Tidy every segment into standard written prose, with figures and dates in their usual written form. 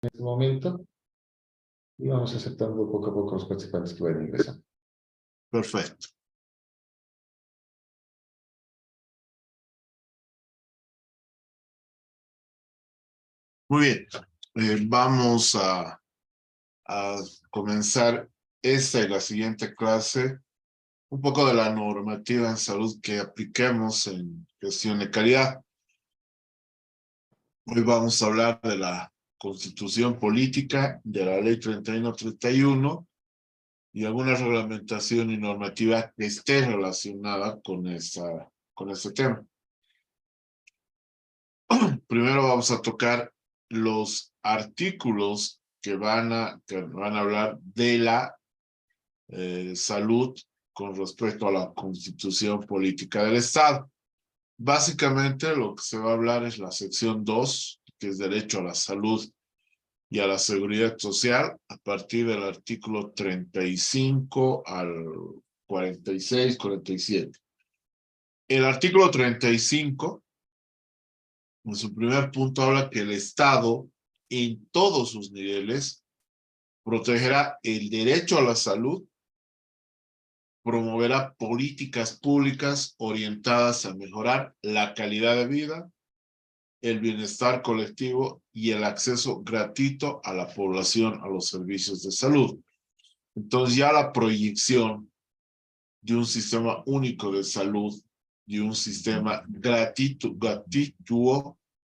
en este momento y vamos aceptando poco a poco los participantes que vayan ingresando. Perfecto. Muy bien. Vamos a comenzar esta y la siguiente clase. Un poco de la normativa en salud que apliquemos en gestión de calidad. Hoy vamos a hablar de la Constitución Política, de la Ley 3131 y alguna reglamentación y normativa que esté relacionada con este tema. Primero vamos a tocar los artículos que van a hablar de la salud con respecto a la Constitución Política del Estado. Básicamente lo que se va a hablar es la sección 2, que es derecho a la salud y a la seguridad social, a partir del artículo 35 al 46, 47. El artículo 35, en su primer punto, habla que el Estado, en todos sus niveles, protegerá el derecho a la salud, promoverá políticas públicas orientadas a mejorar la calidad de vida, el bienestar colectivo y el acceso gratuito a la población a los servicios de salud. Entonces ya la proyección de un sistema único de salud, de un sistema gratuito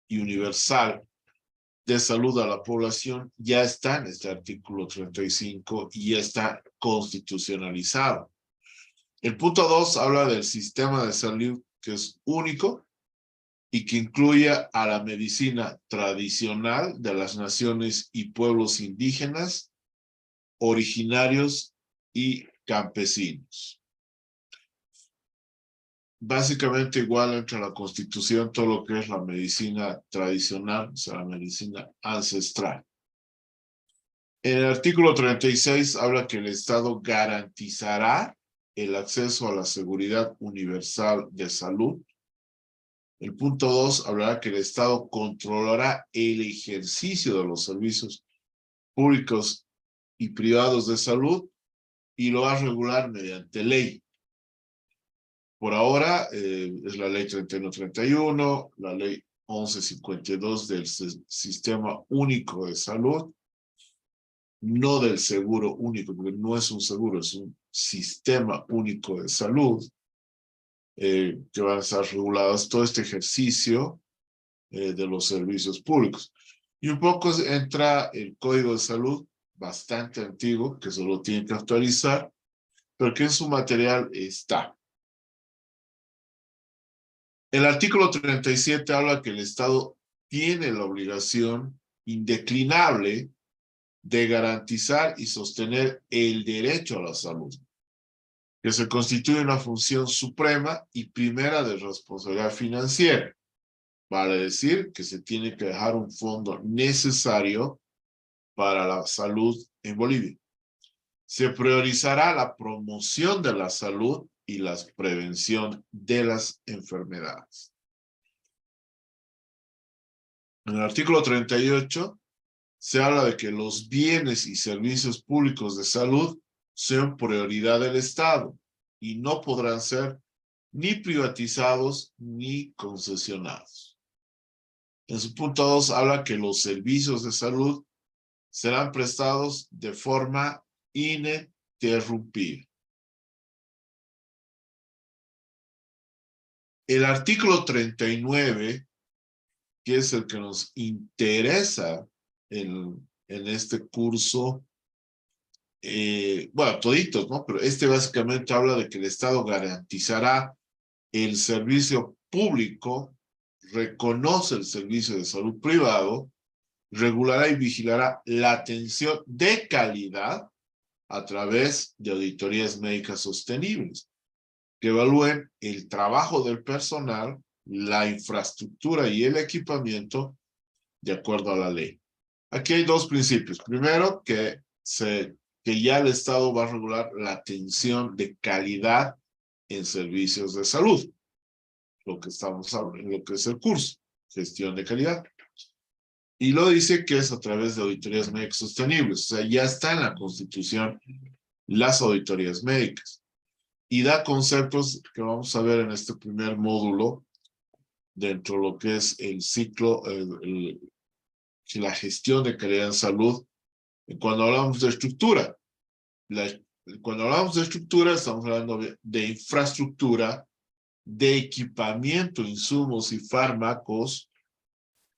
y universal de salud a la población ya está en este artículo 35 y ya está constitucionalizado. El punto 2 habla del sistema de salud que es único y que incluye a la medicina tradicional de las naciones y pueblos indígenas, originarios y campesinos. Básicamente igual entra la Constitución todo lo que es la medicina tradicional, o sea, la medicina ancestral. En el artículo 36 habla que el Estado garantizará el acceso a la seguridad universal de salud. El punto 2 hablará que el Estado controlará el ejercicio de los servicios públicos y privados de salud y lo va a regular mediante ley. Por ahora es la ley 3131, la ley 1152 del Sistema Único de Salud, no del seguro único, porque no es un seguro, es un sistema único de salud, que van a estar reguladas todo este ejercicio de los servicios públicos. Y un poco entra el Código de Salud, bastante antiguo, que solo tiene que actualizar, pero que en su material está. El artículo 37 habla que el Estado tiene la obligación indeclinable de garantizar y sostener el derecho a la salud, que se constituye una función suprema y primera de responsabilidad financiera. Vale decir que se tiene que dejar un fondo necesario para la salud en Bolivia. Se priorizará la promoción de la salud y la prevención de las enfermedades. En el artículo 38 se habla de que los bienes y servicios públicos de salud sean prioridad del Estado y no podrán ser ni privatizados ni concesionados. En su punto 2 habla que los servicios de salud serán prestados de forma ininterrumpida. El artículo 39, que es el que nos interesa en este curso, bueno, toditos, ¿no? Pero este básicamente habla de que el Estado garantizará el servicio público, reconoce el servicio de salud privado, regulará y vigilará la atención de calidad a través de auditorías médicas sostenibles, que evalúen el trabajo del personal, la infraestructura y el equipamiento de acuerdo a la ley. Aquí hay dos principios. Primero, que ya el Estado va a regular la atención de calidad en servicios de salud, lo que estamos hablando, lo que es el curso, gestión de calidad. Y lo dice que es a través de auditorías médicas sostenibles. O sea, ya está en la Constitución las auditorías médicas. Y da conceptos que vamos a ver en este primer módulo, dentro de lo que es el ciclo, la gestión de calidad en salud. Cuando hablamos de estructura, cuando hablamos de estructura, estamos hablando de infraestructura, de equipamiento, insumos y fármacos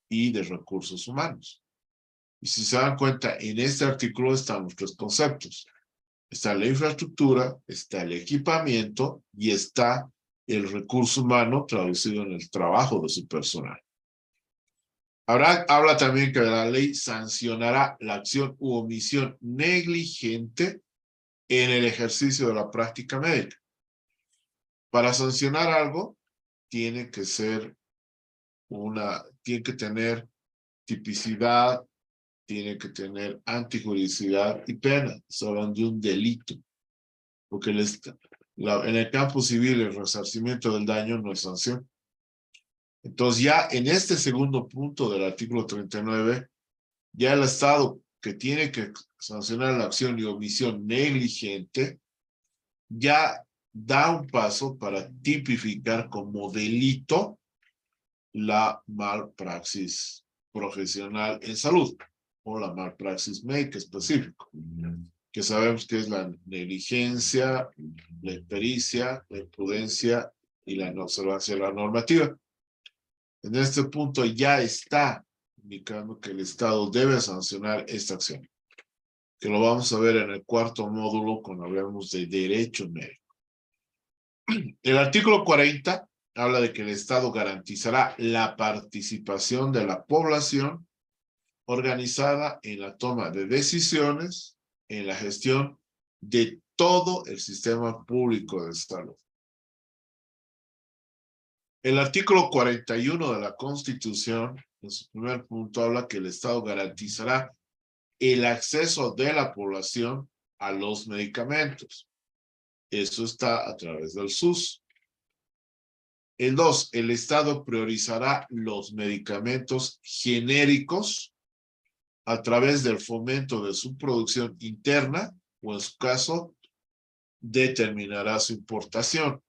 y de recursos humanos. Y si se dan cuenta, en este artículo están los tres conceptos. Está la infraestructura, está el equipamiento y está el recurso humano traducido en el trabajo de su personal. Habla también que la ley sancionará la acción u omisión negligente en el ejercicio de la práctica médica. Para sancionar algo, tiene que tener tipicidad, tiene que tener antijuridicidad y pena. Se hablan de un delito. Porque en el campo civil el resarcimiento del daño no es sanción. Entonces ya en este segundo punto del artículo 39, ya el Estado que tiene que sancionar la acción y omisión negligente, ya da un paso para tipificar como delito la malpraxis profesional en salud o la malpraxis médica específica, que sabemos que es la negligencia, la impericia, la imprudencia y la no observancia de la normativa. En este punto ya está indicando que el Estado debe sancionar esta acción, que lo vamos a ver en el cuarto módulo cuando hablemos de derecho médico. El artículo 40 habla de que el Estado garantizará la participación de la población organizada en la toma de decisiones, en la gestión de todo el sistema público de salud. El artículo 41 de la Constitución, en su primer punto, habla que el Estado garantizará el acceso de la población a los medicamentos. Eso está a través del SUS. El 2, el Estado priorizará los medicamentos genéricos a través del fomento de su producción interna, o en su caso, determinará su importación.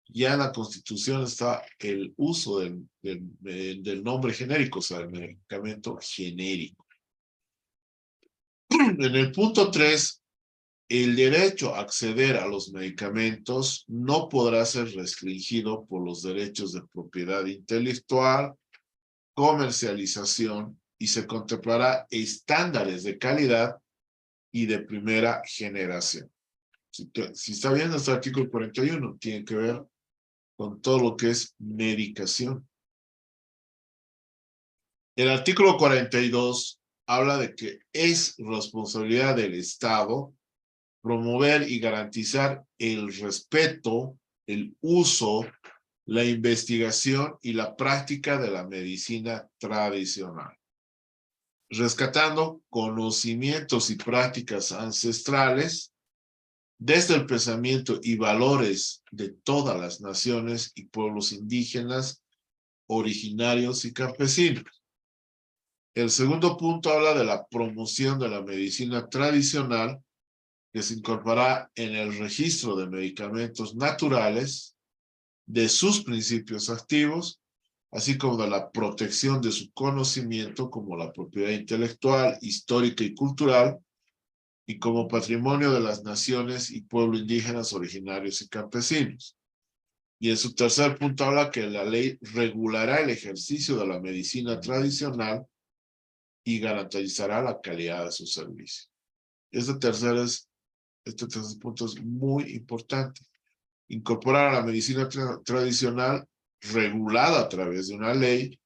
Ya en la Constitución está el uso del nombre genérico, o sea, el medicamento genérico. En el punto 3, el derecho a acceder a los medicamentos no podrá ser restringido por los derechos de propiedad intelectual, comercialización, y se contemplará estándares de calidad y de primera generación. Si está viendo este artículo 41, tiene que ver con todo lo que es medicación. El artículo 42 habla de que es responsabilidad del Estado promover y garantizar el respeto, el uso, la investigación y la práctica de la medicina tradicional, rescatando conocimientos y prácticas ancestrales desde el pensamiento y valores de todas las naciones y pueblos indígenas, originarios y campesinos. El segundo punto habla de la promoción de la medicina tradicional, que se incorporará en el registro de medicamentos naturales, de sus principios activos, así como de la protección de su conocimiento como la propiedad intelectual, histórica y cultural, y como patrimonio de las naciones y pueblos indígenas, originarios y campesinos. Y en su tercer punto habla que la ley regulará el ejercicio de la medicina tradicional y garantizará la calidad de su servicio. Este tercer punto es muy importante. Incorporar a la medicina tradicional regulada a través de una ley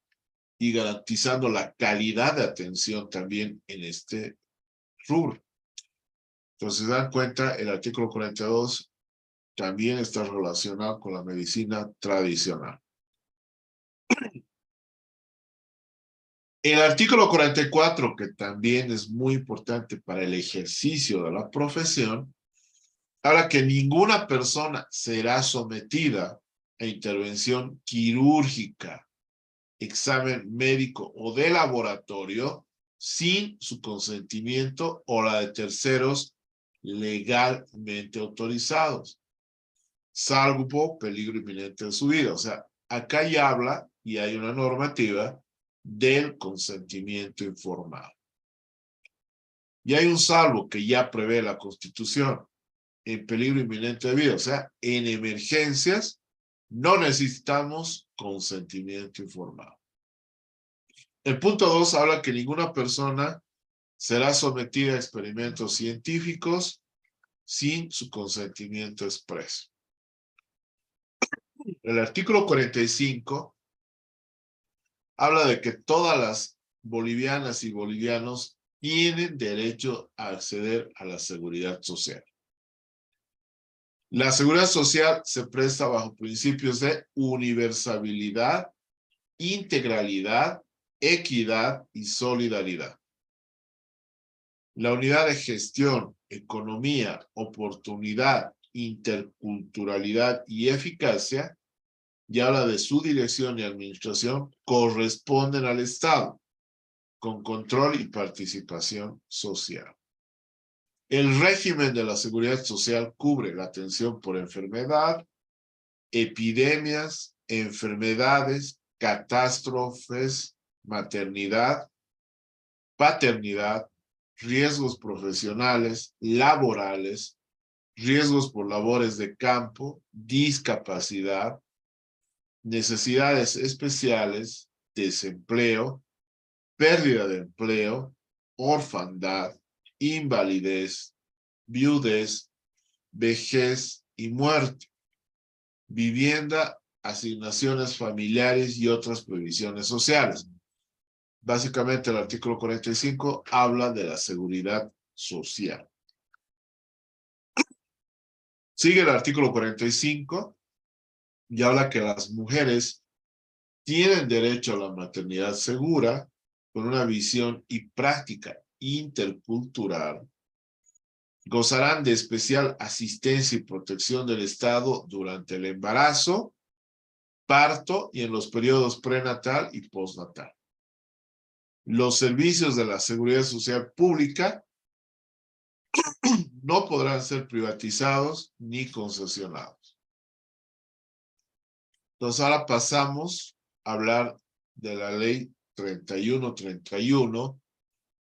y garantizando la calidad de atención también en este rubro. Entonces, se dan cuenta, el artículo 42 también está relacionado con la medicina tradicional. El artículo 44, que también es muy importante para el ejercicio de la profesión, habla que ninguna persona será sometida a intervención quirúrgica examen médico o de laboratorio sin su consentimiento o la de terceros legalmente autorizados, salvo peligro inminente de su vida. O sea, acá ya habla y hay una normativa del consentimiento informado. Y hay un salvo que ya prevé la Constitución en peligro inminente de vida. O sea, en emergencias no necesitamos consentimiento informado. El punto 2 habla que ninguna persona será sometida a experimentos científicos sin su consentimiento expreso. El artículo 45 habla de que todas las bolivianas y bolivianos tienen derecho a acceder a la seguridad social. La seguridad social se presta bajo principios de universalidad, integralidad, equidad y solidaridad. La unidad de gestión, economía, oportunidad, interculturalidad y eficacia, y habla de su dirección y administración, corresponden al Estado, con control y participación social. El régimen de la seguridad social cubre la atención por enfermedad, epidemias, enfermedades, catástrofes, maternidad, paternidad, riesgos profesionales, laborales, riesgos por labores de campo, discapacidad, necesidades especiales, desempleo, pérdida de empleo, orfandad, invalidez, viudez, vejez y muerte, vivienda, asignaciones familiares y otras provisiones sociales. Básicamente el artículo 45 habla de la seguridad social. Sigue el artículo 45 y habla que las mujeres tienen derecho a la maternidad segura con una visión y práctica intercultural. Gozarán de especial asistencia y protección del Estado durante el embarazo, parto y en los periodos prenatal y postnatal. Los servicios de la seguridad social pública no podrán ser privatizados ni concesionados. Entonces ahora pasamos a hablar de la ley 3131,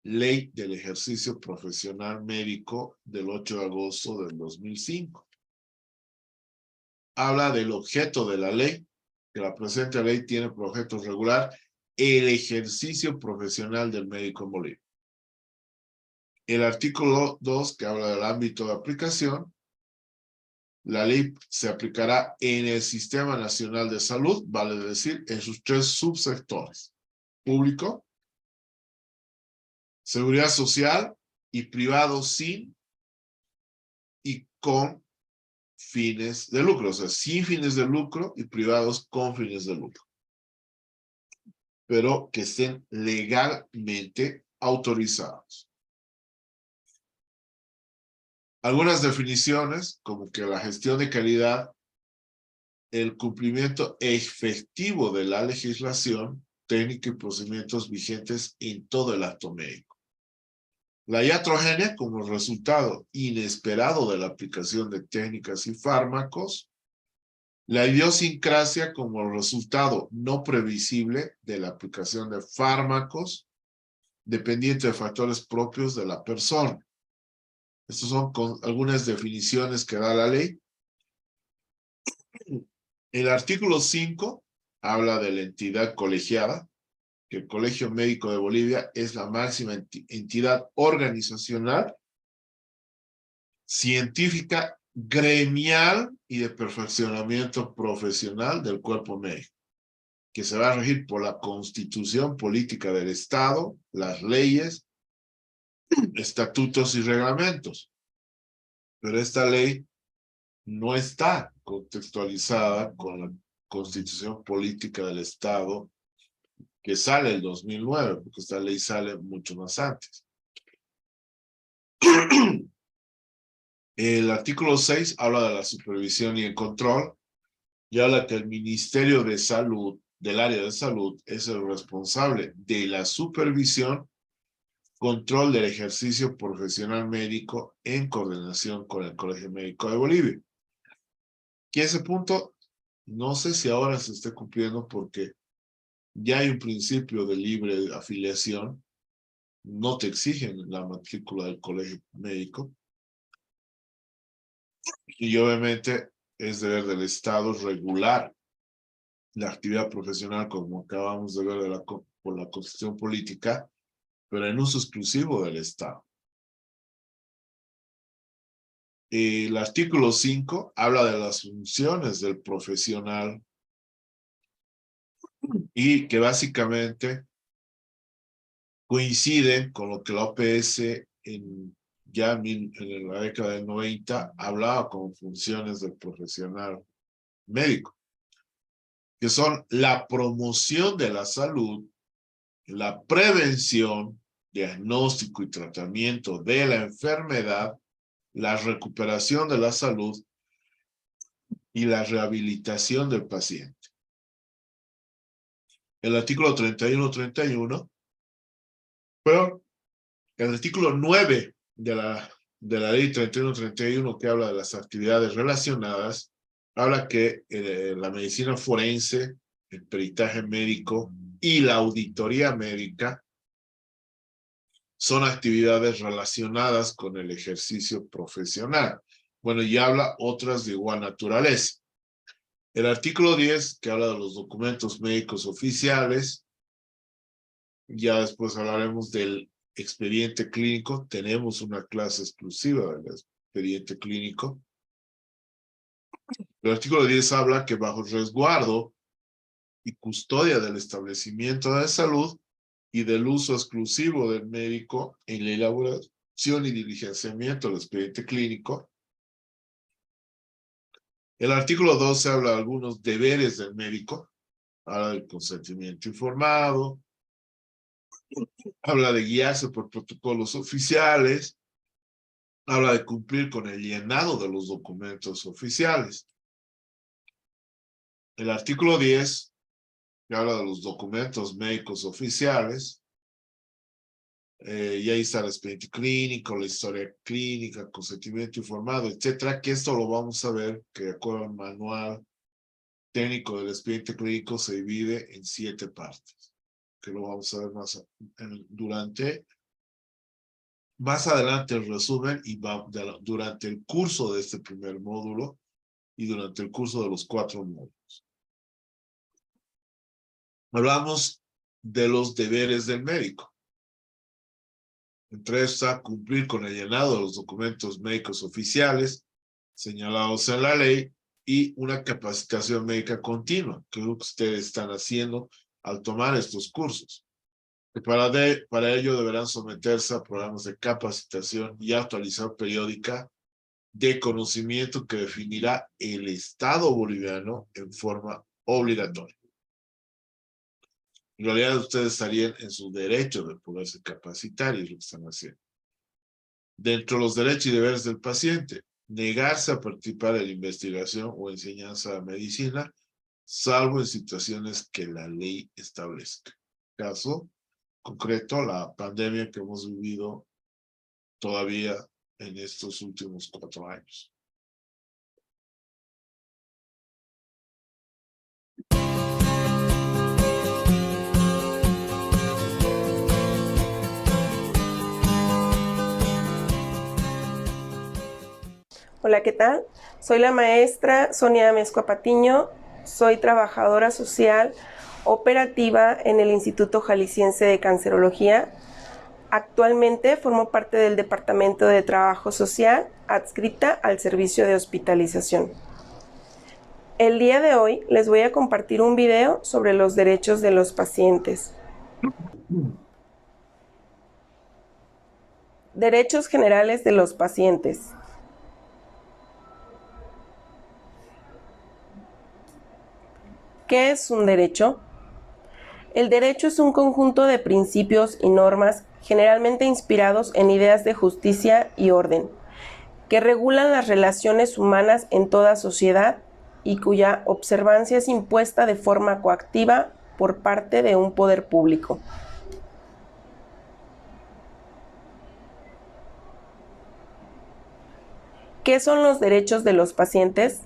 ley del ejercicio profesional médico del 8 de agosto del 2005. Habla del objeto de la ley, que la presente ley tiene por objeto regular el ejercicio profesional del médico en Bolivia. El artículo 2, que habla del ámbito de aplicación, la ley se aplicará en el Sistema Nacional de Salud, vale decir, en sus 3 subsectores: público, seguridad social y privado sin y con fines de lucro, o sea, sin fines de lucro y privados con fines de lucro, pero que estén legalmente autorizados. Algunas definiciones, como que la gestión de calidad, el cumplimiento efectivo de la legislación, técnica y procedimientos vigentes en todo el acto médico. La iatrogenia como resultado inesperado de la aplicación de técnicas y fármacos. La idiosincrasia como resultado no previsible de la aplicación de fármacos, dependiente de factores propios de la persona. Estas son algunas definiciones que da la ley. El artículo 5 habla de la entidad colegiada, que el Colegio Médico de Bolivia es la máxima entidad organizacional, científica, gremial y de perfeccionamiento profesional del cuerpo médico, que se va a regir por la Constitución Política del Estado, las leyes, estatutos y reglamentos. Pero esta ley no está contextualizada con la Constitución Política del Estado que sale el 2009, porque esta ley sale mucho más antes. El artículo 6 habla de la supervisión y el control, y habla que el Ministerio de Salud del área de salud es el responsable de la supervisión, control del ejercicio profesional médico en coordinación con el Colegio Médico de Bolivia. Y ese punto, no sé si ahora se esté cumpliendo porque ya hay un principio de libre afiliación, no te exigen la matrícula del Colegio Médico, y obviamente es deber del Estado regular la actividad profesional, como acabamos de ver por la Constitución Política, pero en uso exclusivo del Estado. El artículo 5 habla de las funciones del profesional y que básicamente coinciden con lo que la OPS en la década del 90 hablaba como funciones del profesional médico, que son la promoción de la salud, la prevención, diagnóstico y tratamiento de la enfermedad, la recuperación de la salud y la rehabilitación del paciente. El artículo 31, pero el artículo 9 de la ley 31 que habla de las actividades relacionadas, habla que la medicina forense, el peritaje médico y la auditoría médica son actividades relacionadas con el ejercicio profesional. Bueno, y habla otras de igual naturaleza. El artículo 10, que habla de los documentos médicos oficiales, ya después hablaremos del expediente clínico. Tenemos una clase exclusiva del expediente clínico. El artículo 10 habla que bajo resguardo y custodia del establecimiento de salud y del uso exclusivo del médico en la elaboración y diligenciamiento del expediente clínico. El artículo 12 habla de algunos deberes del médico, habla del consentimiento informado, habla de guiarse por protocolos oficiales, habla de cumplir con el llenado de los documentos oficiales. El artículo 10, que habla de los documentos médicos oficiales, y ahí está el expediente clínico, la historia clínica, consentimiento informado, etcétera, que esto lo vamos a ver que de acuerdo al manual técnico del expediente clínico se divide en 7 partes, que lo vamos a ver más adelante el resumen y durante el curso de este primer módulo y durante el curso de los 4 módulos. Hablamos de los deberes del médico. Entre estos está cumplir con el llenado de los documentos médicos oficiales señalados en la ley y una capacitación médica continua, que es lo que ustedes están haciendo al tomar estos cursos. Y para ello deberán someterse a programas de capacitación y actualización periódica de conocimiento que definirá el Estado boliviano en forma obligatoria. En realidad ustedes estarían en su derecho de poderse capacitar y es lo que están haciendo. Dentro de los derechos y deberes del paciente, negarse a participar en la investigación o enseñanza de medicina, salvo en situaciones que la ley establezca. Caso concreto, la pandemia que hemos vivido todavía en estos últimos 4 años. Hola, ¿qué tal? Soy la maestra Sonia Mezcua Patiño, soy trabajadora social operativa en el Instituto Jalisciense de Cancerología. Actualmente formo parte del Departamento de Trabajo Social, adscrita al servicio de hospitalización. El día de hoy les voy a compartir un video sobre los derechos de los pacientes. Derechos generales de los pacientes. ¿Qué es un derecho? El derecho es un conjunto de principios y normas generalmente inspirados en ideas de justicia y orden, que regulan las relaciones humanas en toda sociedad y cuya observancia es impuesta de forma coactiva por parte de un poder público. ¿Qué son los derechos de los pacientes?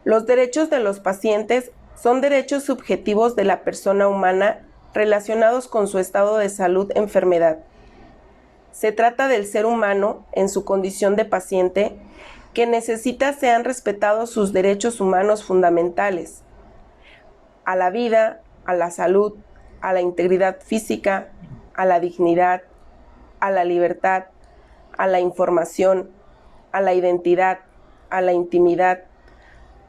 Los derechos de los pacientes son derechos subjetivos de la persona humana relacionados con su estado de salud-enfermedad. Se trata del ser humano en su condición de paciente que necesita sean respetados sus derechos humanos fundamentales: a la vida, a la salud, a la integridad física, a la dignidad, a la libertad, a la información, a la identidad, a la intimidad,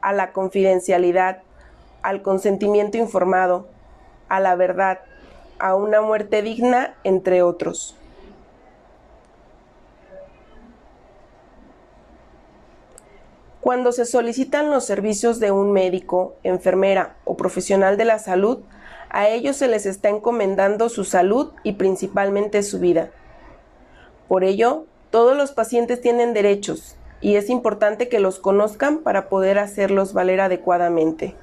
a la confidencialidad, al consentimiento informado, a la verdad, a una muerte digna, entre otros. Cuando se solicitan los servicios de un médico, enfermera o profesional de la salud, a ellos se les está encomendando su salud y principalmente su vida. Por ello, todos los pacientes tienen derechos y es importante que los conozcan para poder hacerlos valer adecuadamente.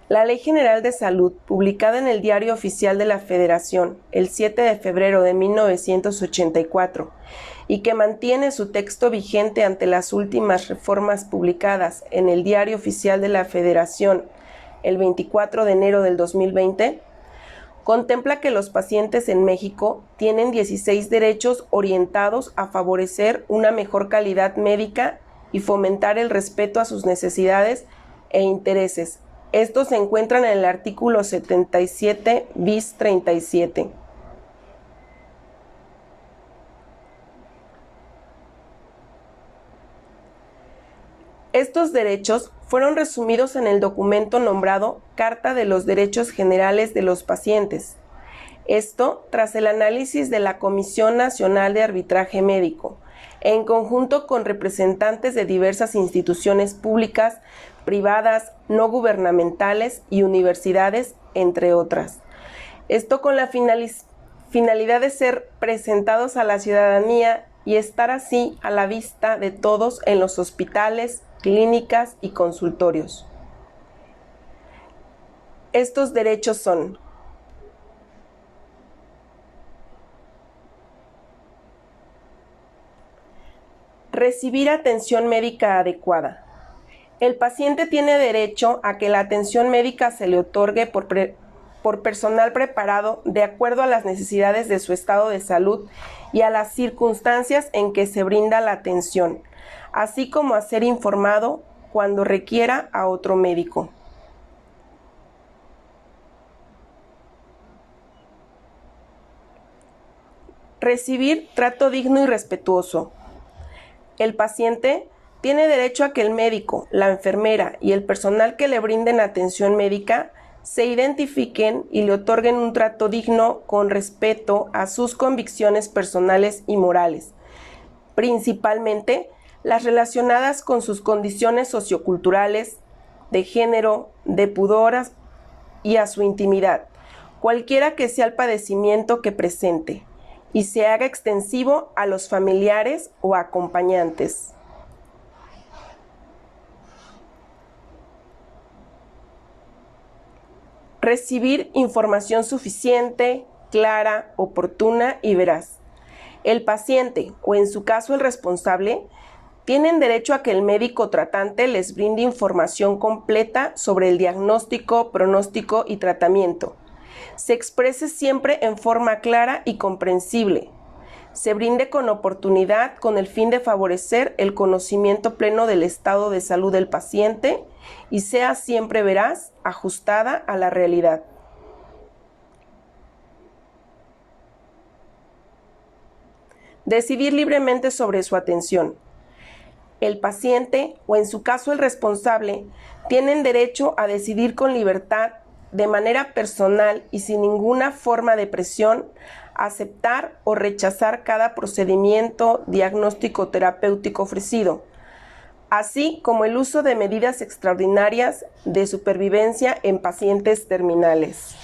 La Ley General de Salud, publicada en el Diario Oficial de la Federación el 7 de febrero de 1984, y que mantiene su texto vigente ante las últimas reformas publicadas en el Diario Oficial de la Federación el 24 de enero del 2020, contempla que los pacientes en México tienen 16 derechos orientados a favorecer una mejor calidad médica y fomentar el respeto a sus necesidades e intereses. Estos se encuentran en el artículo 77 bis 37. Estos derechos fueron resumidos en el documento nombrado Carta de los Derechos Generales de los Pacientes. Esto tras el análisis de la Comisión Nacional de Arbitraje Médico, en conjunto con representantes de diversas instituciones públicas, privadas, no gubernamentales y universidades, entre otras. Esto con la finalidad de ser presentados a la ciudadanía y estar así a la vista de todos en los hospitales, clínicas y consultorios. Estos derechos son: recibir atención médica adecuada. El paciente tiene derecho a que la atención médica se le otorgue por personal preparado de acuerdo a las necesidades de su estado de salud y a las circunstancias en que se brinda la atención, así como a ser informado cuando requiera a otro médico. Recibir trato digno y respetuoso. El paciente tiene derecho a que el médico, la enfermera y el personal que le brinden atención médica se identifiquen y le otorguen un trato digno con respeto a sus convicciones personales y morales, principalmente las relacionadas con sus condiciones socioculturales, de género, de pudor y a su intimidad, cualquiera que sea el padecimiento que presente, y se haga extensivo a los familiares o acompañantes. Recibir información suficiente, clara, oportuna y veraz. El paciente, o en su caso el responsable, tienen derecho a que el médico tratante les brinde información completa sobre el diagnóstico, pronóstico y tratamiento. Se exprese siempre en forma clara y comprensible. Se brinde con oportunidad con el fin de favorecer el conocimiento pleno del estado de salud del paciente y sea siempre veraz, ajustada a la realidad. Decidir libremente sobre su atención. El paciente, o en su caso el responsable, tienen derecho a decidir con libertad, de manera personal y sin ninguna forma de presión, aceptar o rechazar cada procedimiento diagnóstico terapéutico ofrecido, así como el uso de medidas extraordinarias de supervivencia en pacientes terminales.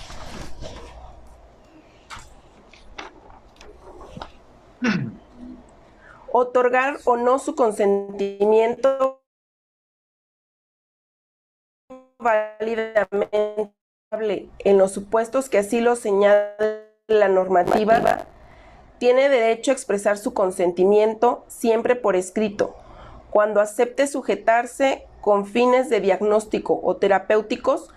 otorgar o no su consentimiento válidamente en los supuestos que así lo señala la normativa, tiene derecho a expresar su consentimiento siempre por escrito, cuando acepte sujetarse con fines de diagnóstico o terapéuticos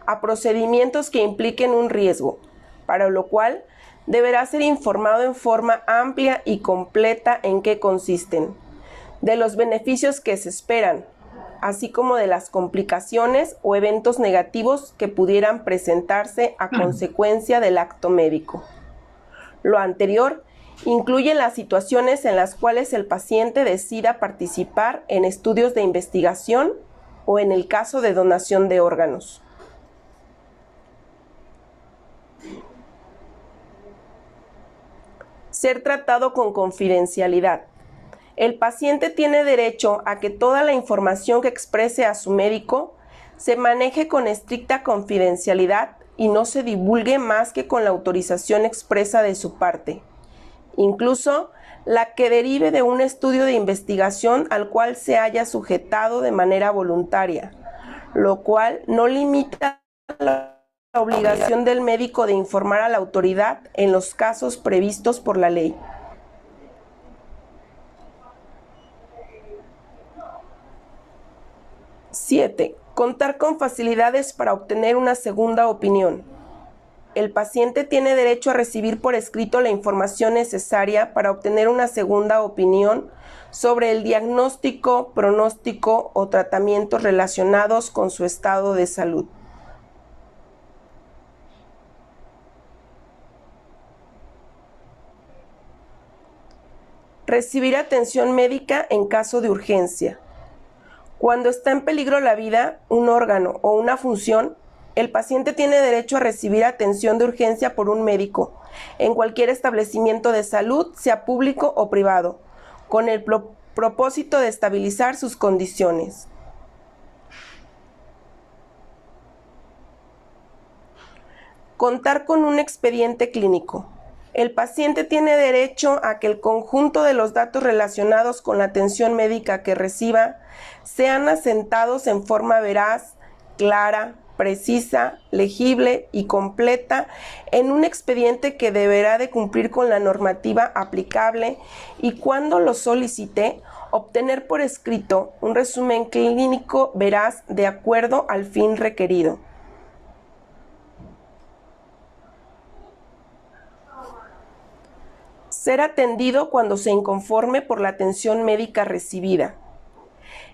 a procedimientos que impliquen un riesgo, para lo cual deberá ser informado en forma amplia y completa en qué consisten, de los beneficios que se esperan, así como de las complicaciones o eventos negativos que pudieran presentarse a consecuencia del acto médico. Lo anterior incluye las situaciones en las cuales el paciente decida participar en estudios de investigación o en el caso de donación de órganos. Ser tratado con confidencialidad. El paciente tiene derecho a que toda la información que exprese a su médico se maneje con estricta confidencialidad y no se divulgue más que con la autorización expresa de su parte, incluso la que derive de un estudio de investigación al cual se haya sujetado de manera voluntaria, lo cual no limita la obligación del médico de informar a la autoridad en los casos previstos por la ley. ¡7! Contar con facilidades para obtener una segunda opinión. El paciente tiene derecho a recibir por escrito la información necesaria para obtener una segunda opinión sobre el diagnóstico, pronóstico o tratamientos relacionados con su estado de salud. Recibir atención médica en caso de urgencia. Cuando está en peligro la vida, un órgano o una función, el paciente tiene derecho a recibir atención de urgencia por un médico en cualquier establecimiento de salud, sea público o privado, con el propósito de estabilizar sus condiciones. Contar con un expediente clínico. El paciente tiene derecho a que el conjunto de los datos relacionados con la atención médica que reciba sean asentados en forma veraz, clara, precisa, legible y completa en un expediente que deberá de cumplir con la normativa aplicable y, cuando lo solicite, obtener por escrito un resumen clínico veraz de acuerdo al fin requerido. Ser atendido cuando se inconforme por la atención médica recibida.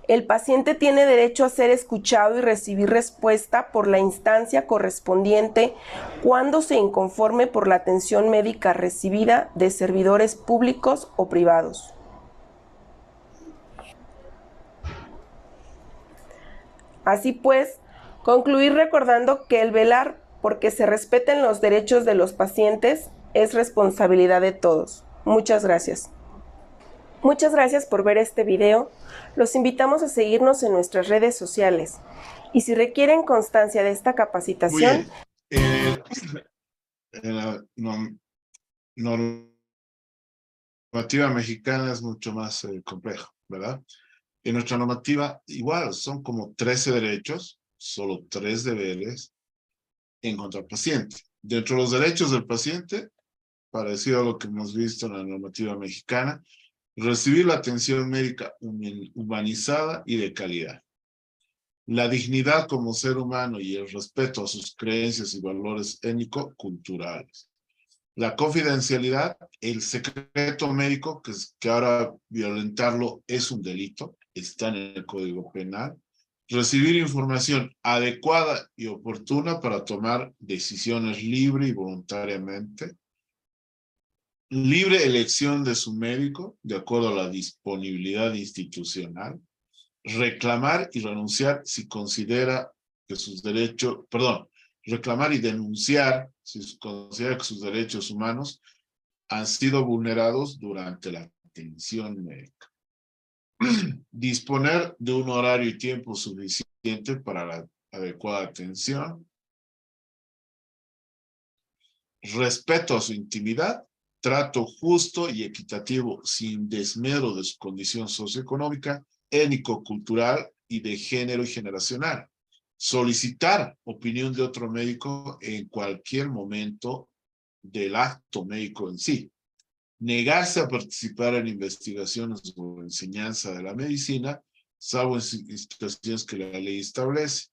El paciente tiene derecho a ser escuchado y recibir respuesta por la instancia correspondiente cuando se inconforme por la atención médica recibida de servidores públicos o privados. Así pues, concluir recordando que el velar por que se respeten los derechos de los pacientes es responsabilidad de todos. Muchas gracias. Muchas gracias por ver este video. Los invitamos a seguirnos en nuestras redes sociales. Y si requieren constancia de esta capacitación... En la normativa mexicana es mucho más complejo, ¿verdad? En nuestra normativa, igual, son como 13 derechos, solo 3 deberes en contra del paciente. Dentro de los derechos del paciente, parecido a lo que hemos visto en la normativa mexicana, recibir la atención médica humanizada y de calidad. La dignidad como ser humano y el respeto a sus creencias y valores étnico-culturales. La confidencialidad, el secreto médico, que ahora violentarlo es un delito, está en el Código Penal. Recibir información adecuada y oportuna para tomar decisiones libre y voluntariamente. Libre elección de su médico, de acuerdo a la disponibilidad institucional. Reclamar y renunciar si considera que sus derechos, reclamar y denunciar si considera que sus derechos humanos han sido vulnerados durante la atención médica. Disponer de un horario y tiempo suficiente para la adecuada atención. Respeto a su intimidad, trato justo y equitativo sin desmedro de su condición socioeconómica, étnico-cultural y de género y generacional. Solicitar opinión de otro médico en cualquier momento del acto médico en sí. Negarse a participar en investigaciones o enseñanza de la medicina, salvo en situaciones que la ley establece.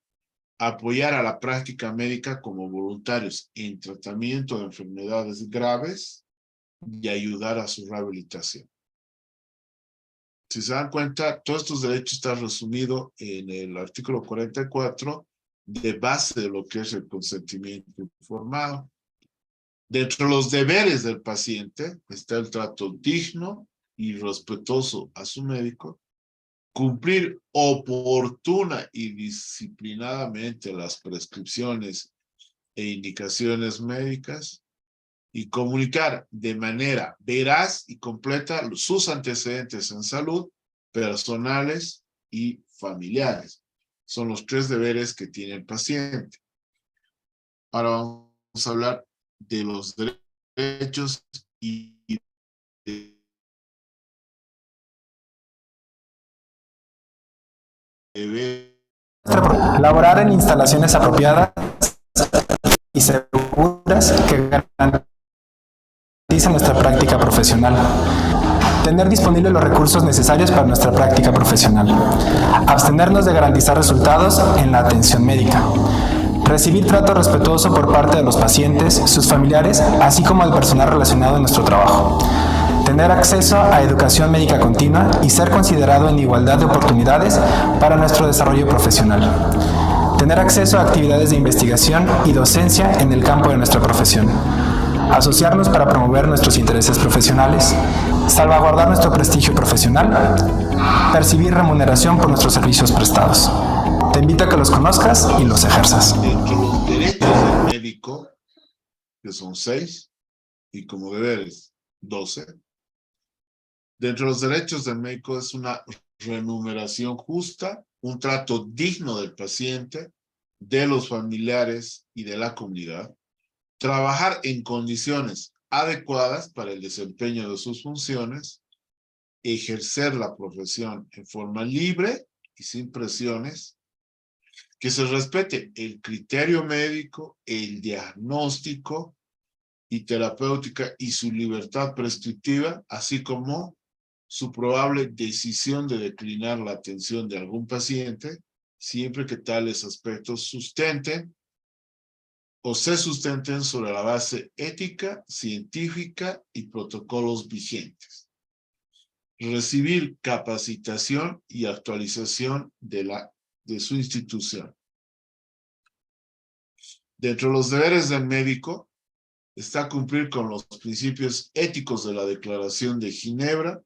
Apoyar a la práctica médica como voluntarios en tratamiento de enfermedades graves y ayudar a su rehabilitación. Si se dan cuenta, todos estos derechos están resumidos en el artículo 44 de base de lo que es el consentimiento informado. Dentro de los deberes del paciente está el trato digno y respetuoso a su médico, cumplir oportuna y disciplinadamente las prescripciones e indicaciones médicas y comunicar de manera veraz y completa sus antecedentes en salud, personales y familiares. Son los 3 deberes que tiene el paciente. Ahora vamos a hablar de los derechos y deberes. Laborar en instalaciones apropiadas y seguras que garanticen nuestra práctica profesional. Tener disponibles los recursos necesarios para nuestra práctica profesional. Abstenernos de garantizar resultados en la atención médica. Recibir trato respetuoso por parte de los pacientes, sus familiares, así como del personal relacionado en nuestro trabajo. Tener acceso a educación médica continua y ser considerado en igualdad de oportunidades para nuestro desarrollo profesional. Tener acceso a actividades de investigación y docencia en el campo de nuestra profesión. Asociarnos para promover nuestros intereses profesionales. Salvaguardar nuestro prestigio profesional. Percibir remuneración por nuestros servicios prestados. Te invito a que los conozcas y los ejerzas. Dentro de los derechos del médico, que son 6, y como deberes, 12. Dentro de los derechos del médico es una remuneración justa, un trato digno del paciente, de los familiares y de la comunidad, trabajar en condiciones adecuadas para el desempeño de sus funciones, ejercer la profesión en forma libre y sin presiones, que se respete el criterio médico, el diagnóstico y terapéutica y su libertad prescriptiva, así como su probable decisión de declinar la atención de algún paciente, siempre que tales aspectos sustenten o se sustenten sobre la base ética, científica y protocolos vigentes. Recibir capacitación y actualización de su institución. Dentro de los deberes del médico está cumplir con los principios éticos de la Declaración de Ginebra,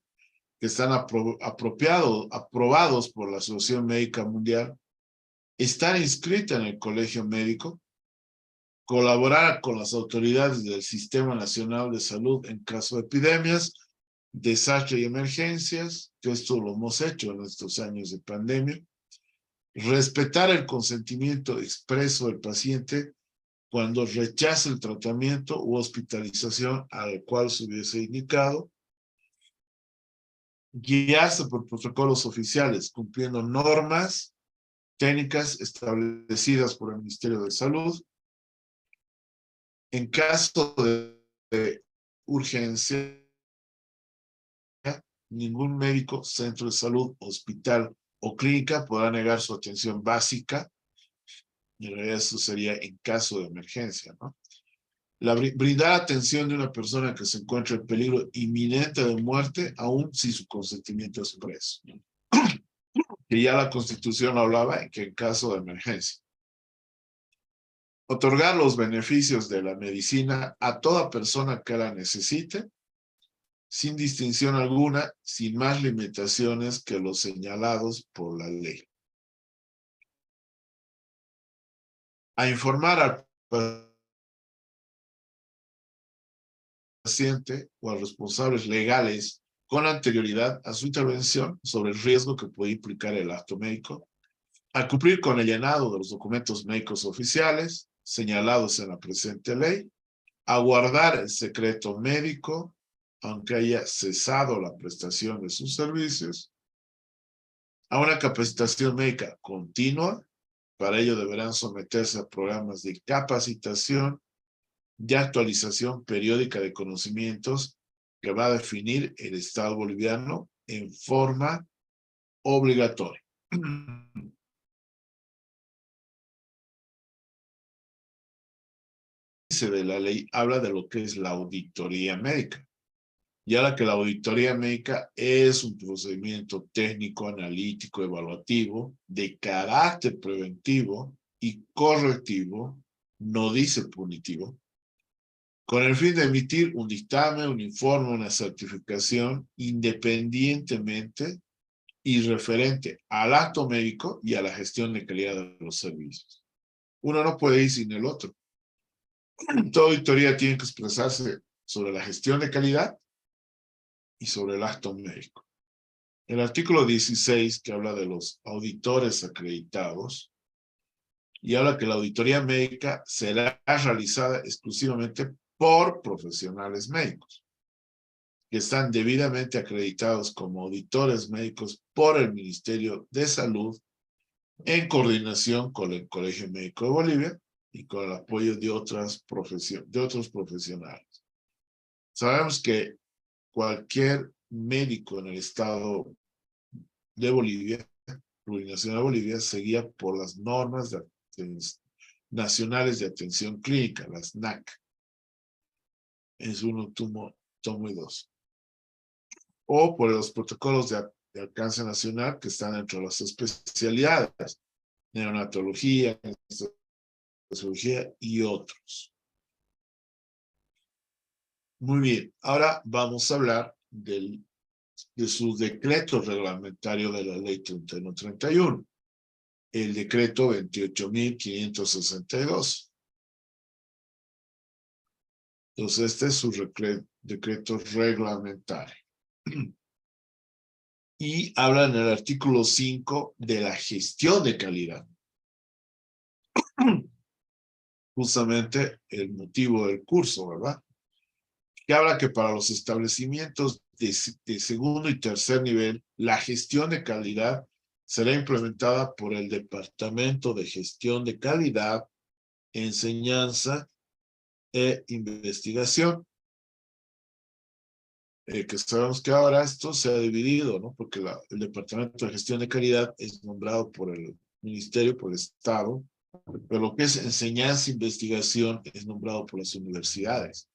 que están aprobados por la Asociación Médica Mundial, estar inscrita en el Colegio Médico, colaborar con las autoridades del Sistema Nacional de Salud en caso de epidemias, desastres y emergencias, que esto lo hemos hecho en estos años de pandemia, respetar el consentimiento expreso del paciente cuando rechace el tratamiento u hospitalización al cual se hubiese indicado, guiarse por protocolos oficiales, cumpliendo normas técnicas establecidas por el Ministerio de Salud. En caso de urgencia, ningún médico, centro de salud, hospital o clínica podrá negar su atención básica. En realidad eso sería en caso de emergencia, ¿no? Brindar atención de una persona que se encuentra en peligro inminente de muerte, aun si su consentimiento es expreso. Que ya la Constitución hablaba en que en caso de emergencia. Otorgar los beneficios de la medicina a toda persona que la necesite, sin distinción alguna, sin más limitaciones que los señalados por la ley. A informar al paciente o a los responsables legales con anterioridad a su intervención sobre el riesgo que puede implicar el acto médico, a cumplir con el llenado de los documentos médicos oficiales señalados en la presente ley, a guardar el secreto médico, aunque haya cesado la prestación de sus servicios, a una capacitación médica continua. Para ello deberán someterse a programas de capacitación y actualización periódica de conocimientos que va a definir el Estado boliviano en forma obligatoria. De la ley habla de lo que es la auditoría médica. Y ahora que la auditoría médica es un procedimiento técnico, analítico, evaluativo, de carácter preventivo y correctivo, no dice punitivo, con el fin de emitir un dictamen, un informe, una certificación, independientemente y referente al acto médico y a la gestión de calidad de los servicios. Uno no puede ir sin el otro. Toda auditoría tiene que expresarse sobre la gestión de calidad y sobre el acto médico. El artículo 16, que habla de los auditores acreditados, y habla que la auditoría médica será realizada exclusivamente por profesionales médicos, que están debidamente acreditados como auditores médicos por el Ministerio de Salud, en coordinación con el Colegio Médico de Bolivia y con el apoyo de otros profesionales. Sabemos que cualquier médico en el estado de Bolivia, Plurinacional de Bolivia, se guía por las normas nacionales de atención clínica, las NAC, en su tomo y 2, o por los protocolos de alcance nacional que están dentro de las especialidades, neonatología, anestesiología y otros. Muy bien, ahora vamos a hablar de su decreto reglamentario de la ley 3131, el decreto 28.562. Entonces, este es su decreto reglamentario. Y habla en el artículo 5 de la gestión de calidad. Justamente el motivo del curso, ¿verdad? Que habla que para los establecimientos de segundo y tercer nivel, la gestión de calidad será implementada por el Departamento de Gestión de Calidad, Enseñanza e Investigación. Que sabemos que ahora esto se ha dividido, ¿no? Porque el Departamento de Gestión de Calidad es nombrado por el Ministerio, por el Estado, pero lo que es enseñanza e investigación es nombrado por las universidades.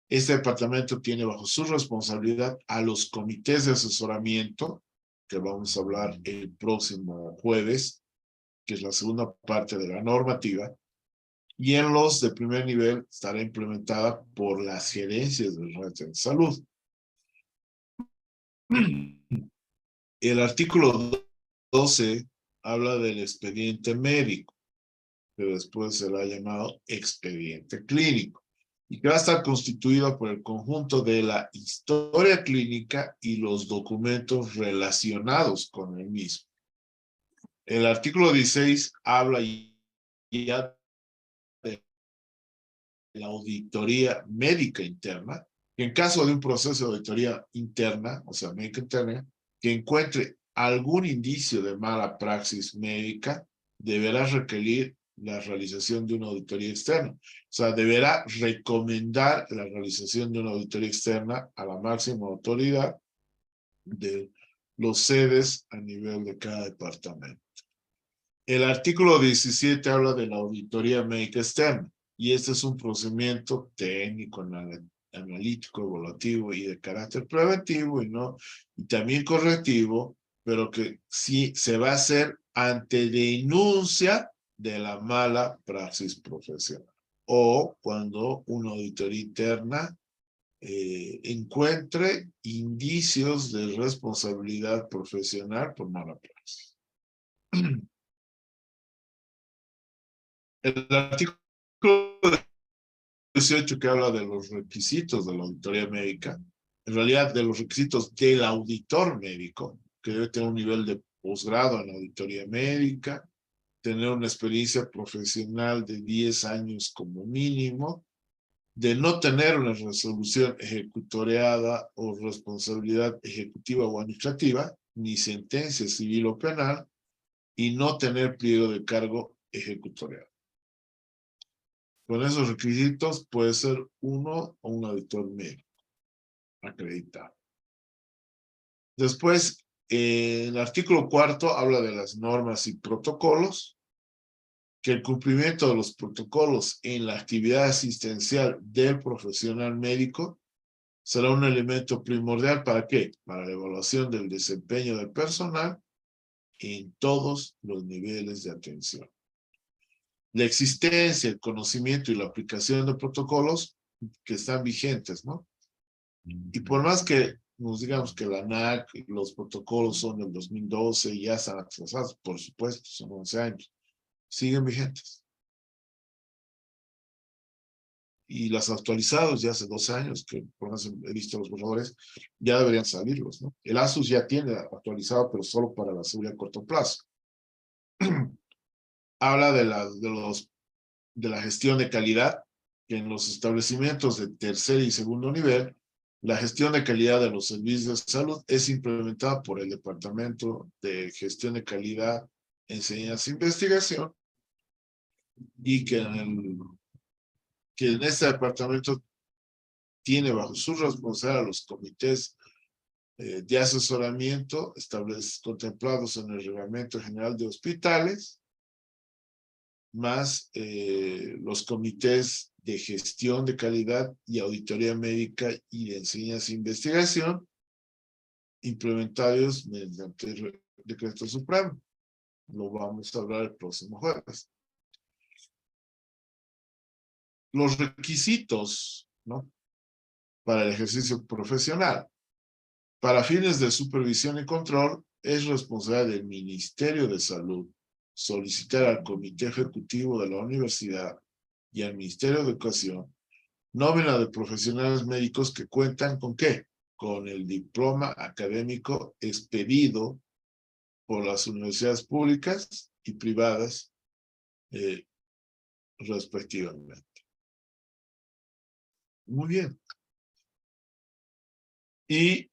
Este departamento tiene bajo su responsabilidad a los comités de asesoramiento, que vamos a hablar el próximo jueves, que es la segunda parte de la normativa, y en los de primer nivel estará implementada por las gerencias de red de salud. El artículo 12 habla del expediente médico, que después será llamado expediente clínico, y que va a estar constituido por el conjunto de la historia clínica y los documentos relacionados con el mismo. El artículo 16 habla ya de la auditoría médica interna, que en caso de un proceso de auditoría interna, o sea, médica interna, que encuentre algún indicio de mala praxis médica, deberá requerir la realización de una auditoría externa. O sea, deberá recomendar la realización de una auditoría externa a la máxima autoridad de los sedes a nivel de cada departamento. El artículo 17 habla de la auditoría médica externa, y este es un procedimiento técnico, analítico, evaluativo y de carácter preventivo y también correctivo, pero que sí se va a hacer ante denuncia de la mala praxis profesional o cuando una auditoría interna encuentre indicios de responsabilidad profesional por mala praxis. El artículo 18 que habla de los requisitos de la auditoría médica, en realidad de los requisitos del auditor médico, que debe tener un nivel de posgrado en auditoría médica, tener una experiencia profesional de 10 años como mínimo, de no tener una resolución ejecutoriada o responsabilidad ejecutiva o administrativa, ni sentencia civil o penal, y no tener pliego de cargo ejecutoriado. Con esos requisitos puede ser uno o un auditor médico acreditado. Después, el artículo 4 habla de las normas y protocolos, que el cumplimiento de los protocolos en la actividad asistencial del profesional médico será un elemento primordial. ¿Para qué? Para la evaluación del desempeño del personal en todos los niveles de atención. La existencia, el conocimiento y la aplicación de protocolos que están vigentes, ¿no? Y por más que nos digamos que la ANAC, los protocolos son del 2012 y ya están atrasados, por supuesto, son 11 años, siguen vigentes. Y las actualizados ya hace 12 años, que por más he visto los borradores, ya deberían salirlos, ¿no? El ASUS ya tiene actualizado, pero solo para la seguridad a corto plazo. Habla de la gestión de calidad, que en los establecimientos de tercer y segundo nivel, la gestión de calidad de los servicios de salud es implementada por el Departamento de Gestión de Calidad, Enseñanza e Investigación, y que en este departamento tiene bajo su responsabilidad a los comités de asesoramiento contemplados en el Reglamento General de Hospitales, más los comités de gestión de calidad y auditoría médica y de enseñanza e investigación, implementados mediante el decreto supremo. Lo vamos a hablar el próximo jueves. Los requisitos, ¿no?, para el ejercicio profesional. Para fines de supervisión y control, es responsabilidad del Ministerio de Salud solicitar al Comité Ejecutivo de la Universidad y al Ministerio de Educación nómina de profesionales médicos que cuentan ¿con qué? Con el diploma académico expedido por las universidades públicas y privadas respectivamente. Muy bien. Y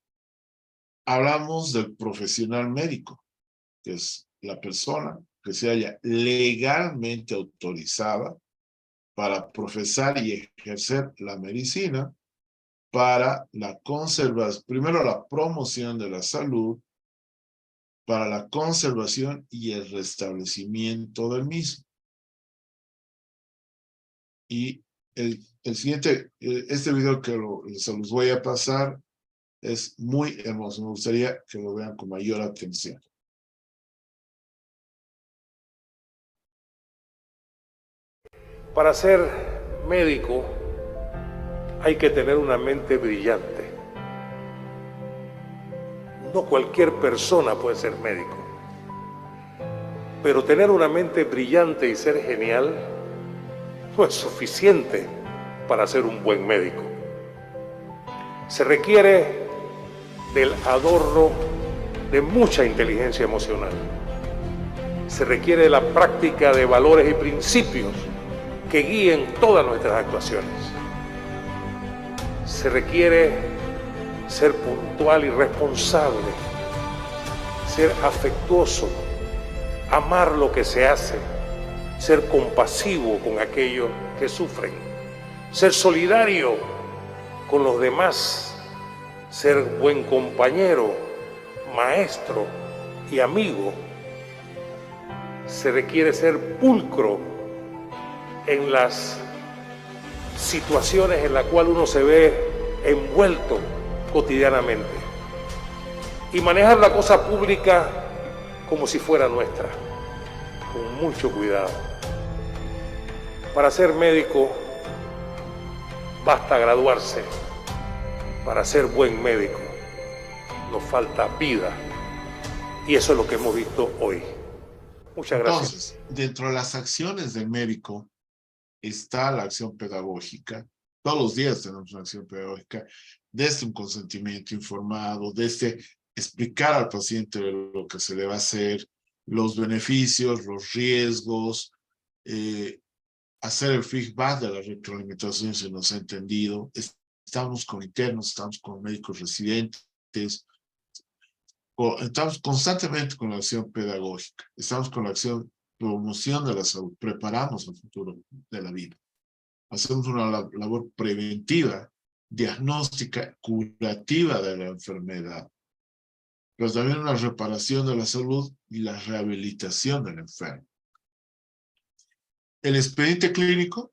hablamos del profesional médico, que es la persona que se haya legalmente autorizada para profesar y ejercer la medicina para la conservación, primero la promoción de la salud, para la conservación y el restablecimiento del mismo. Y el siguiente, este video que se los voy a pasar es muy hermoso. Me gustaría que lo vean con mayor atención. Para ser médico hay que tener una mente brillante. No cualquier persona puede ser médico. Pero tener una mente brillante y ser genial no es suficiente para ser un buen médico. Se requiere del adorno de mucha inteligencia emocional. Se requiere la práctica de valores y principios que guíen todas nuestras actuaciones. Se requiere ser puntual y responsable, ser afectuoso, amar lo que se hace, ser compasivo con aquellos que sufren, ser solidario con los demás, ser buen compañero, maestro y amigo. Se requiere ser pulcro en las situaciones en las cuales uno se ve envuelto cotidianamente y manejar la cosa pública como si fuera nuestra, con mucho cuidado. Para ser médico basta graduarse. Para ser buen médico nos falta vida, y eso es lo que hemos visto hoy. Muchas gracias. Entonces, dentro de las acciones del médico está la acción pedagógica. Todos los días tenemos una acción pedagógica, desde un consentimiento informado, desde explicar al paciente lo que se le va a hacer, los beneficios, los riesgos, hacer el feedback de la retroalimentación si nos ha entendido. Estamos con internos, estamos con médicos residentes, estamos constantemente con la acción pedagógica, estamos con la acción promoción de la salud, preparamos el futuro de la vida. Hacemos una labor preventiva, diagnóstica, curativa de la enfermedad, pero también una reparación de la salud y la rehabilitación del enfermo. El expediente clínico,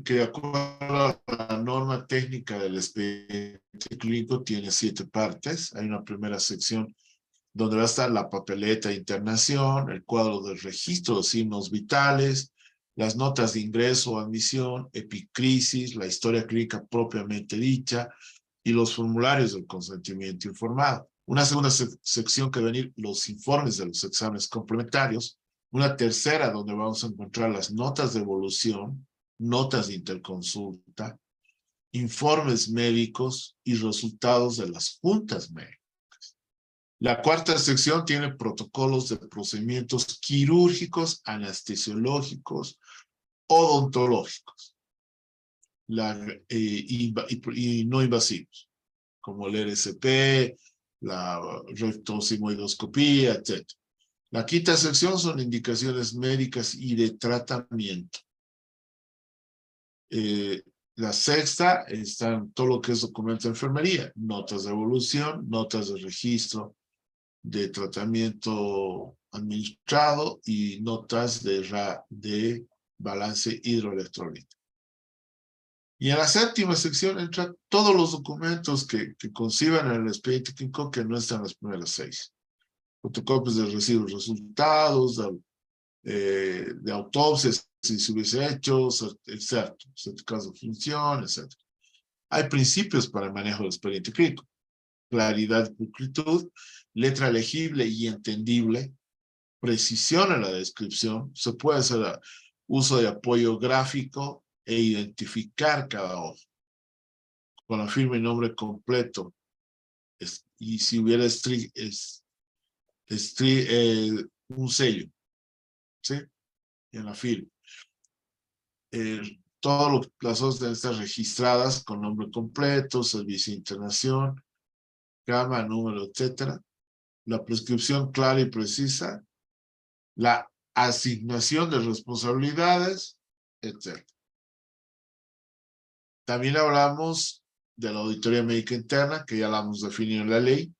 que de acuerdo a la norma técnica del expediente clínico tiene 7 partes. Hay una primera sección donde va a estar la papeleta de internación, el cuadro del registro de signos vitales, las notas de ingreso o admisión, epicrisis, la historia clínica propiamente dicha y los formularios del consentimiento informado. Una segunda sección que va a venir los informes de los exámenes complementarios. Una tercera donde vamos a encontrar las notas de evolución, notas de interconsulta, informes médicos y resultados de las juntas médicas. La cuarta sección tiene protocolos de procedimientos quirúrgicos, anestesiológicos, odontológicos y no invasivos, como el RCP, la rectosigmoidoscopía, etc. La quinta sección son indicaciones médicas y de tratamiento. La sexta están todo lo que es documento de enfermería, notas de evolución, notas de registro de tratamiento administrado y notas de balance hidroelectrolítico. Y en la séptima sección entran todos los documentos que conciban en el expediente clínico que no están en las primeras 6. Fotocopias de recibos resultados, de autopsias, si se hubiese hecho, etc. Certificados de función, etc. Hay principios para el manejo del expediente clínico. Claridad y pulcritud, letra legible y entendible, precisión en la descripción, se puede hacer uso de apoyo gráfico e identificar cada hoja con la firma y nombre completo. Y si hubiera un sello, ¿sí? En la firma. Todas las hojas deben estar registradas con nombre completo, servicio de internación, cama, número, etc. La prescripción clara y precisa, la asignación de responsabilidades, etc. También hablamos de la auditoría médica interna, que ya la hemos definido en la ley,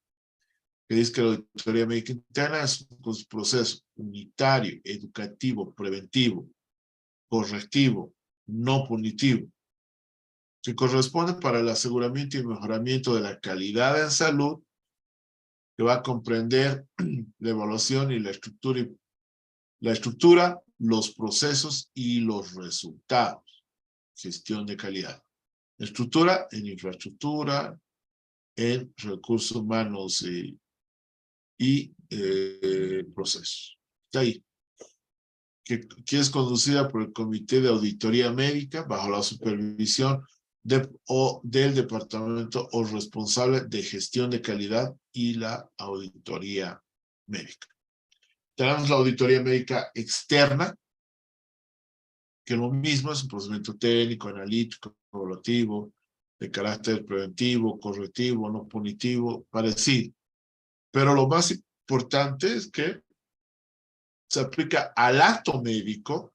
que dice que la auditoría médica interna es un proceso unitario, educativo, preventivo, correctivo, no punitivo, que corresponde para el aseguramiento y mejoramiento de la calidad en salud, que va a comprender la evaluación y la estructura, los procesos y los resultados. Gestión de calidad. Estructura en infraestructura, en recursos humanos y procesos. Está ahí. Que es conducida por el Comité de Auditoría Médica bajo la supervisión del departamento o responsable de gestión de calidad y la auditoría médica. Tenemos la auditoría médica externa, que lo mismo es un procedimiento técnico, analítico, evaluativo, de carácter preventivo, correctivo, no punitivo, parecido. Pero lo más importante es que se aplica al acto médico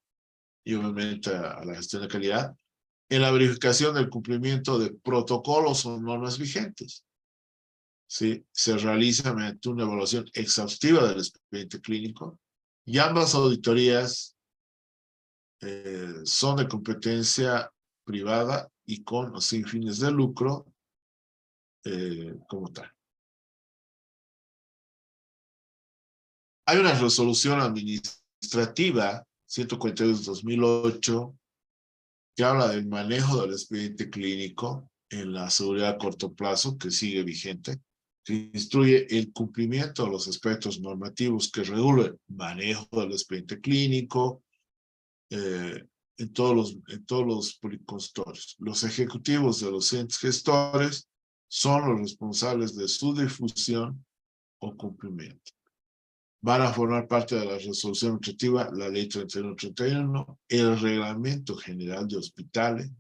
y obviamente a la gestión de calidad en la verificación del cumplimiento de protocolos o normas vigentes. ¿Sí? Se realiza mediante una evaluación exhaustiva del expediente clínico y ambas auditorías son de competencia privada y con o sin fines de lucro como tal. Hay una resolución administrativa 142/2008 que habla del manejo del expediente clínico en la seguridad a corto plazo, que sigue vigente, que instruye el cumplimiento de los aspectos normativos que regulan el manejo del expediente clínico en todos los policonsultorios. Los ejecutivos de los entes gestores son los responsables de su difusión o cumplimiento. van a formar parte de la resolución administrativa, la ley 3131, el reglamento general de hospitales,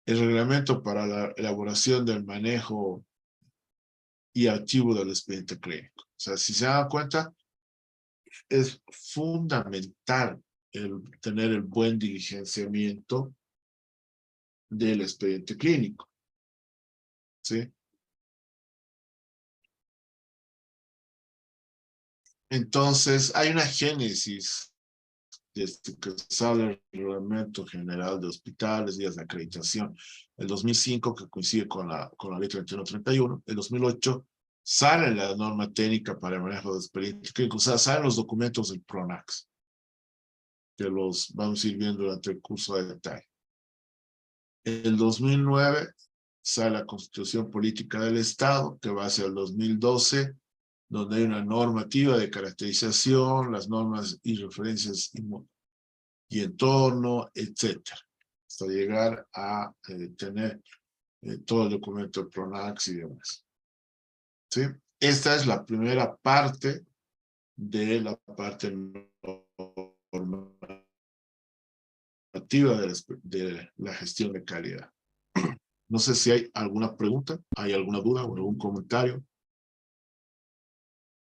el reglamento para la elaboración del manejo y archivo del expediente clínico. O sea, si se dan cuenta, es fundamental tener el buen diligenciamiento del expediente clínico. ¿Sí? Entonces, hay una génesis desde que sale el Reglamento General de Hospitales, días de acreditación, el 2005, que coincide con la ley 3131, el 2008 sale la norma técnica para el manejo de expedientes clínicos, o sea, salen los documentos del PRONAX, que los vamos a ir viendo durante el curso de detalle. El 2009 sale la Constitución Política del Estado, que va hacia el 2012, donde hay una normativa de caracterización, las normas y referencias y entorno, etcétera, hasta llegar a tener todo el documento del PRONAX y demás. ¿Sí? Esta es la primera parte de la parte normativa de la gestión de calidad. No sé si hay alguna pregunta, hay alguna duda o algún comentario.